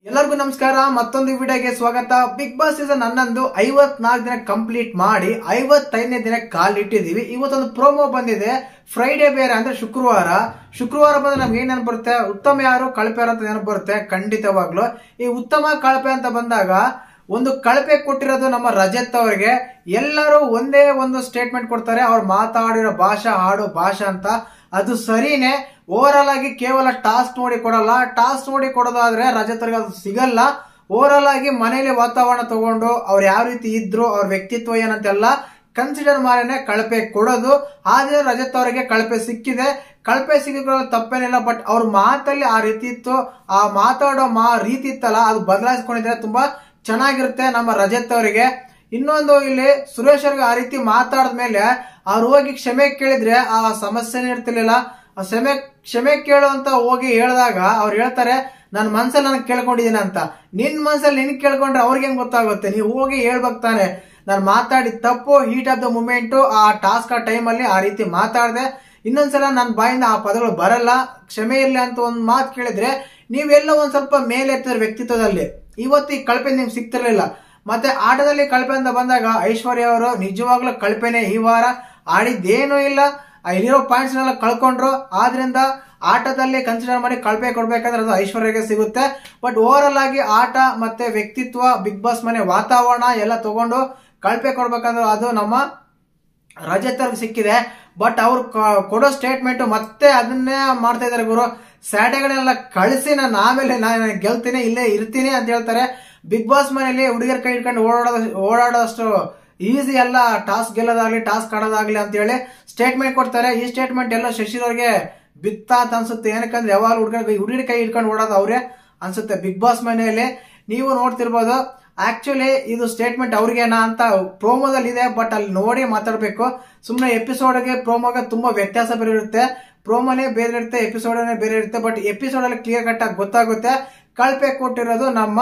ಎಲ್ಲರಿಗೂ ನಮಸ್ಕಾರ. ಮತ್ತೊಂದು ವಿಡಿಯೋಗೆ ಸ್ವಾಗತ. ಬಿಗ್ ಬಾಸ್ ಸೀಸನ್ 11 54 ದಿನ ಕಂಪ್ಲೀಟ್ ಮಾಡಿ 55ನೇ ದಿನ ಕಾಲಿಟ್ಟಿದೀವಿ. ಇವತ್ತೊಂದು ಪ್ರೋಮೋ ಬಂದಿದೆ. ಫ್ರೈಡೇ ಬೇರೆ ಅಂದ್ರೆ ಶುಕ್ರವಾರ ಬಂದ್ರೆ ನಮ್ಗೆ ಏನ್ ನೆನಪು ಬರುತ್ತೆ? ಉತ್ತಮ ಯಾರು ಕಳಪೆ ಯಾರು ಅಂತ ನೆನಪು ಬರುತ್ತೆ ಖಂಡಿತವಾಗ್ಲು. ಈ ಉತ್ತಮ ಕಳಪೆ ಅಂತ ಬಂದಾಗ ಒಂದು ಕಳಪೆ ಕೊಟ್ಟಿರೋದು ನಮ್ಮ ರಜತ್ ಅವರಿಗೆ. ಎಲ್ಲರೂ ಒಂದೇ ಒಂದು ಸ್ಟೇಟ್ಮೆಂಟ್ ಕೊಡ್ತಾರೆ, ಅವ್ರು ಮಾತಾಡಿರೋ ಭಾಷಾ ಹಾಡೋ ಭಾಷಾ ಅಂತ. ಅದು ಸರಿನೇ. ಓವರ್ ಆಗಿ ಕೇವಲ ಟಾಸ್ಕ್ ನೋಡಿ ಕೊಡಲ್ಲ. ಟಾಸ್ಕ್ ನೋಡಿ ಕೊಡೋದಾದ್ರೆ ರಜತ್ ಅವ್ರಿಗೆ ಅದು ಸಿಗಲ್ಲ. ಓವರ್ ಆಗಿ ಮನೇಲಿ ವಾತಾವರಣ ತಗೊಂಡು ಅವ್ರು ಯಾವ ರೀತಿ ಇದ್ರು, ಅವ್ರ ವ್ಯಕ್ತಿತ್ವ ಏನಂತೆಲ್ಲ ಕನ್ಸಿಡರ್ ಮಾಡಿನೇ ಕಳಪೆ ಕೊಡೋದು. ಆದ್ರೆ ರಜತ್ ಅವರಿಗೆ ಕಳಪೆ ಸಿಕ್ಕಿದೆ. ಕಳಪೆ ಸಿಕ್ಕಿಕೊಳ್ಳೋ ತಪ್ಪೇನಿಲ್ಲ. ಬಟ್ ಅವ್ರ ಮಾತಲ್ಲಿ ಆ ರೀತಿ ಇತ್ತು, ಆ ಮಾತಾಡೋ ರೀತಿ ಇತ್ತಲ್ಲ, ಅದು ಬದಲಾಯಿಸ್ಕೊಂಡಿದ್ರೆ ತುಂಬಾ ಚೆನ್ನಾಗಿರುತ್ತೆ ನಮ್ಮ ರಜತ್ ಅವರಿಗೆ. ಇನ್ನೊಂದು, ಇಲ್ಲಿ ಸುರೇಶ್ ಅವ್ರಿಗೆ ಆ ರೀತಿ ಮಾತಾಡಿದ್ಮೇಲೆ ಅವ್ರು ಹೋಗಿ ಕ್ಷಮೆ ಕೇಳಿದ್ರೆ ಆ ಸಮಸ್ಯೆನೇ ಇರ್ತಿರ್ಲಿಲ್ಲ. ಕ್ಷಮೆ ಕೇಳು ಅಂತ ಹೋಗಿ ಹೇಳಿದಾಗ ಅವ್ರು ಹೇಳ್ತಾರೆ, ನನ್ನ ಮನ್ಸಲ್ಲಿ ನನಗೆ ಕೇಳ್ಕೊಂಡಿದ್ದೀನಿ ಅಂತ. ನಿನ್ ಮನ್ಸಲ್ಲಿ ನಿನ್ ಕೇಳ್ಕೊಂಡ್ರೆ ಅವ್ರಿಗೆ ಹೆಂಗ್ ಗೊತ್ತಾಗುತ್ತೆ? ನೀವು ಹೋಗಿ ಹೇಳ್ಬೇಕು ತಾನೆ, ನಾನು ಮಾತಾಡಿದ ತಪ್ಪು, ಹೀಟ್ ಆಫ್ ದ ಮೂಮೆಂಟ್, ಆ ಟಾಸ್ಕ್ ಆ ಟೈಮಲ್ಲಿ ಆ ರೀತಿ ಮಾತಾಡಿದೆ, ಇನ್ನೊಂದ್ಸಲ ನನ್ನ ಬಾಯಿಂದ ಆ ಪದಗಳು ಬರಲ್ಲ, ಕ್ಷಮೆ ಇರ್ಲಿ ಅಂತ ಒಂದ್ ಮಾತು ಕೇಳಿದ್ರೆ ನೀವೆಲ್ಲ ಒಂದ್ ಸ್ವಲ್ಪ ಮೇಲೆ ಇರ್ತೀರ ವ್ಯಕ್ತಿತ್ವದಲ್ಲಿ. ಇವತ್ತು ಈ ಕಳಪೆ ನಿಮ್ಗೆ ಸಿಗ್ತಿರ್ಲಿಲ್ಲ. ಮತ್ತೆ ಆಟದಲ್ಲಿ ಕಳಪೆ ಅಂತ ಬಂದಾಗ ಐಶ್ವರ್ಯ ಅವರು ನಿಜವಾಗ್ಲೂ ಕಳಪೆನೆ. ಈ ವಾರ ಆಡಿದ್ದೇನೂ ಇಲ್ಲ, ಇಲ್ಲಿರೋ ಪಾಯಿಂಟ್ಸ್ ನೆಲ್ಲ ಕಳ್ಕೊಂಡ್ರು. ಆದ್ರಿಂದ ಆಟದಲ್ಲಿ ಕನ್ಸಿಡರ್ ಮಾಡಿ ಕಳಪೆ ಕೊಡ್ಬೇಕಂದ್ರೆ ಅದು ಐಶ್ವರ್ಯಗೆ ಸಿಗುತ್ತೆ. ಬಟ್ ಓವರ್ ಆಗಿ ಆಟ ಮತ್ತೆ ವ್ಯಕ್ತಿತ್ವ, ಬಿಗ್ ಬಾಸ್ ಮನೆ ವಾತಾವರಣ ಎಲ್ಲ ತಗೊಂಡು ಕಳಪೆ ಕೊಡ್ಬೇಕಂದ್ರೆ ಅದು ನಮ್ಮ ರಜತ್ ಅವ್ರಿಗೆ ಸಿಕ್ಕಿದೆ. ಬಟ್ ಅವ್ರು ಕೊಡೋ ಸ್ಟೇಟ್ಮೆಂಟ್ ಮತ್ತೆ ಅದನ್ನೇ ಮಾಡ್ತಾ ಇದಾರೆ ಗುರು. ಸ್ಯಾಟರ್ಗಳನ್ನೆಲ್ಲ ಕಳಿಸಿ ನಾನು ಆಮೇಲೆ ನಾನು ಗೆಲ್ತೀನಿ, ಇಲ್ಲೇ ಇರ್ತೀನಿ ಅಂತ ಹೇಳ್ತಾರೆ. ಬಿಗ್ ಬಾಸ್ ಮನೆಯಲ್ಲಿ ಹುಡುಗರ ಕೈ ಇಟ್ಕೊಂಡು ಓಡಾಡೋದಷ್ಟು ಈಸಿ ಅಲ್ಲ ಟಾಸ್ಕ್ ಗೆಲ್ಲೋದಾಗ್ಲಿ, ಟಾಸ್ಕ್ ಆಡೋದಾಗ್ಲಿ ಅಂತ ಹೇಳಿ ಸ್ಟೇಟ್ಮೆಂಟ್ ಕೊಡ್ತಾರೆ. ಈ ಸ್ಟೇಟ್ಮೆಂಟ್ ಎಲ್ಲ ಶಶಿರವ್ರಿಗೆ ಬಿತ್ತ ಅಂತ ಅನ್ಸುತ್ತೆ. ಏನಕ್ಕಂದ್ರೆ ಯಾವಾಗ ಹುಡುಗರ ಕೈ ಇಟ್ಕೊಂಡು ಓಡೋದು ಅವ್ರೆ ಅನ್ಸುತ್ತೆ ಬಿಗ್ ಬಾಸ್ ಮನೆಯಲ್ಲಿ. ನೀವು ನೋಡ್ತಿರ್ಬೋದು. ಆಕ್ಚುಲಿ ಇದು ಸ್ಟೇಟ್ಮೆಂಟ್ ಅವ್ರಿಗೇನಾ ಅಂತ ಪ್ರೋಮೋದಲ್ಲಿ ಇದೆ, ಬಟ್ ಅಲ್ಲಿ ನೋಡಿ ಮಾತಾಡ್ಬೇಕು. ಸುಮ್ಮನೆ ಎಪಿಸೋಡ್ಗೆ ಪ್ರೋಮೋಗೆ ತುಂಬಾ ವ್ಯತ್ಯಾಸ ಬೇರೆ ಇರುತ್ತೆ. ಪ್ರೋಮೋನೇ ಬೇರೆ ಇರುತ್ತೆ, ಎಪಿಸೋಡನೇ ಬೇರೆ ಇರುತ್ತೆ. ಬಟ್ ಎಪಿಸೋಡ್ ಅಲ್ಲಿ ಕ್ಲಿಯರ್ ಕಟ್ ಆಗಿ ಗೊತ್ತಾಗುತ್ತೆ ಕಳಪೆ ಕೊಟ್ಟಿರೋದು ನಮ್ಮ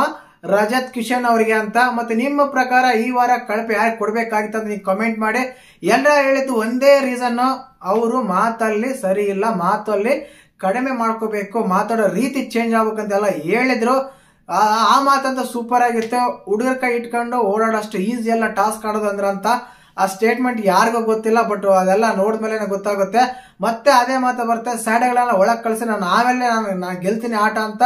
ರಜತ್ ಕಿಶನ್ ಅವರಿಗೆ ಅಂತ. ಮತ್ತೆ ನಿಮ್ಮ ಪ್ರಕಾರ ಈ ವಾರ ಕಳಪೆ ಯಾರು ಕೊಡ್ಬೇಕಾಗಿತ್ತು ಅಂತ ನೀವು ಕಮೆಂಟ್ ಮಾಡಿ. ಎಲ್ಲ ಹೇಳಿದ್ದು ಒಂದೇ ರೀಸನ್, ಅವರು ಮಾತಲ್ಲಿ ಸರಿ ಇಲ್ಲ, ಮಾತಲ್ಲಿ ಕಡಿಮೆ ಮಾಡ್ಕೋಬೇಕು, ಮಾತಾಡೋ ರೀತಿ ಚೇಂಜ್ ಆಗ್ಬೇಕಂತೆಲ್ಲ ಹೇಳಿದ್ರು. ಆ ಮಾತಂತ ಸೂಪರ್ ಆಗಿರುತ್ತೆ. ಹುಡುಗರ ಕೈ ಇಟ್ಕೊಂಡು ಓಡಾಡೋಷ್ಟು ಈಸಿ ಅಲ್ಲ ಟಾಸ್ಕ್ ಆಡೋದಂದ್ರ ಅಂತ. ಆ ಸ್ಟೇಟ್ಮೆಂಟ್ ಯಾರಿಗೂ ಗೊತ್ತಿಲ್ಲ, ಬಟ್ ಅದೆಲ್ಲ ನೋಡಿದ್ಮೇಲೆ ಗೊತ್ತಾಗುತ್ತೆ. ಮತ್ತೆ ಅದೇ ಮಾತು ಬರುತ್ತೆ, ಸ್ಯಾಡೆಗಳನ್ನ ಒಳಗ್ ಕಳಿಸಿ ನಾನು ಆಮೇಲೆ ನಾನು ಗೆಲ್ತೀನಿ ಆಟ ಅಂತ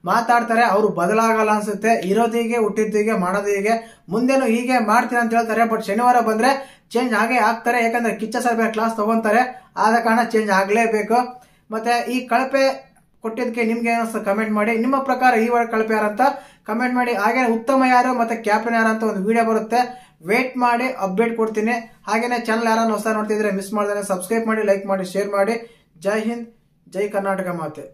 ಮಾತಾಡ್ತಾರೆ. ಅವರು ಬದಲಾಗಲ್ಲ ಅನ್ಸುತ್ತೆ. ಇರೋದಿಗೆ, ಹುಟ್ಟಿದ್ದೀಗೆ, ಮಾಡೋದಿಗೆ, ಮುಂದೆನೂ ಹೀಗೆ ಮಾಡ್ತೀನಿ ಅಂತ ಹೇಳ್ತಾರೆ. ಬಟ್ ಶನಿವಾರ ಬಂದ್ರೆ ಚೇಂಜ್ ಆಗೇ ಆಗ್ತಾರೆ. ಯಾಕಂದ್ರೆ ಕಿಚ್ಚ ಸರ್ ಕ್ಲಾಸ್ ತಗೊಂತಾರೆ, ಆದ ಕಾರಣ ಚೇಂಜ್ ಆಗ್ಲೇಬೇಕು. ಮತ್ತೆ ಈ ಕಳಪೆ ಕೊಟ್ಟಿದ್ದಕ್ಕೆ ನಿಮ್ಗೆ ಏನಿಸ್ತು ಕಮೆಂಟ್ ಮಾಡಿ. ನಿಮ್ಮ ಪ್ರಕಾರ ಈ ವಾರ ಕಳಪೆ ಯಾರಂತ ಕಮೆಂಟ್ ಮಾಡಿ. ಹಾಗೆ ಉತ್ತಮ ಯಾರು ಮತ್ತೆ ಕ್ಯಾಪ್ಟನ್ ಯಾರು ಅಂತ ಒಂದು ವಿಡಿಯೋ ಬರುತ್ತೆ, ವೇಟ್ ಮಾಡಿ, ಅಪ್ಡೇಟ್ ಕೊಡ್ತೀನಿ. ಹಾಗೇನೆ ಚಾನಲ್ ಯಾರನ್ನ ಹೊಸ ನೋಡ್ತಿದ್ರೆ ಮಿಸ್ ಮಾಡಿದ್ರೆ ಸಬ್ಸ್ಕ್ರೈಬ್ ಮಾಡಿ, ಲೈಕ್ ಮಾಡಿ, ಶೇರ್ ಮಾಡಿ. ಜೈ ಹಿಂದ್, ಜೈ ಕರ್ನಾಟಕ ಮಾತೆ.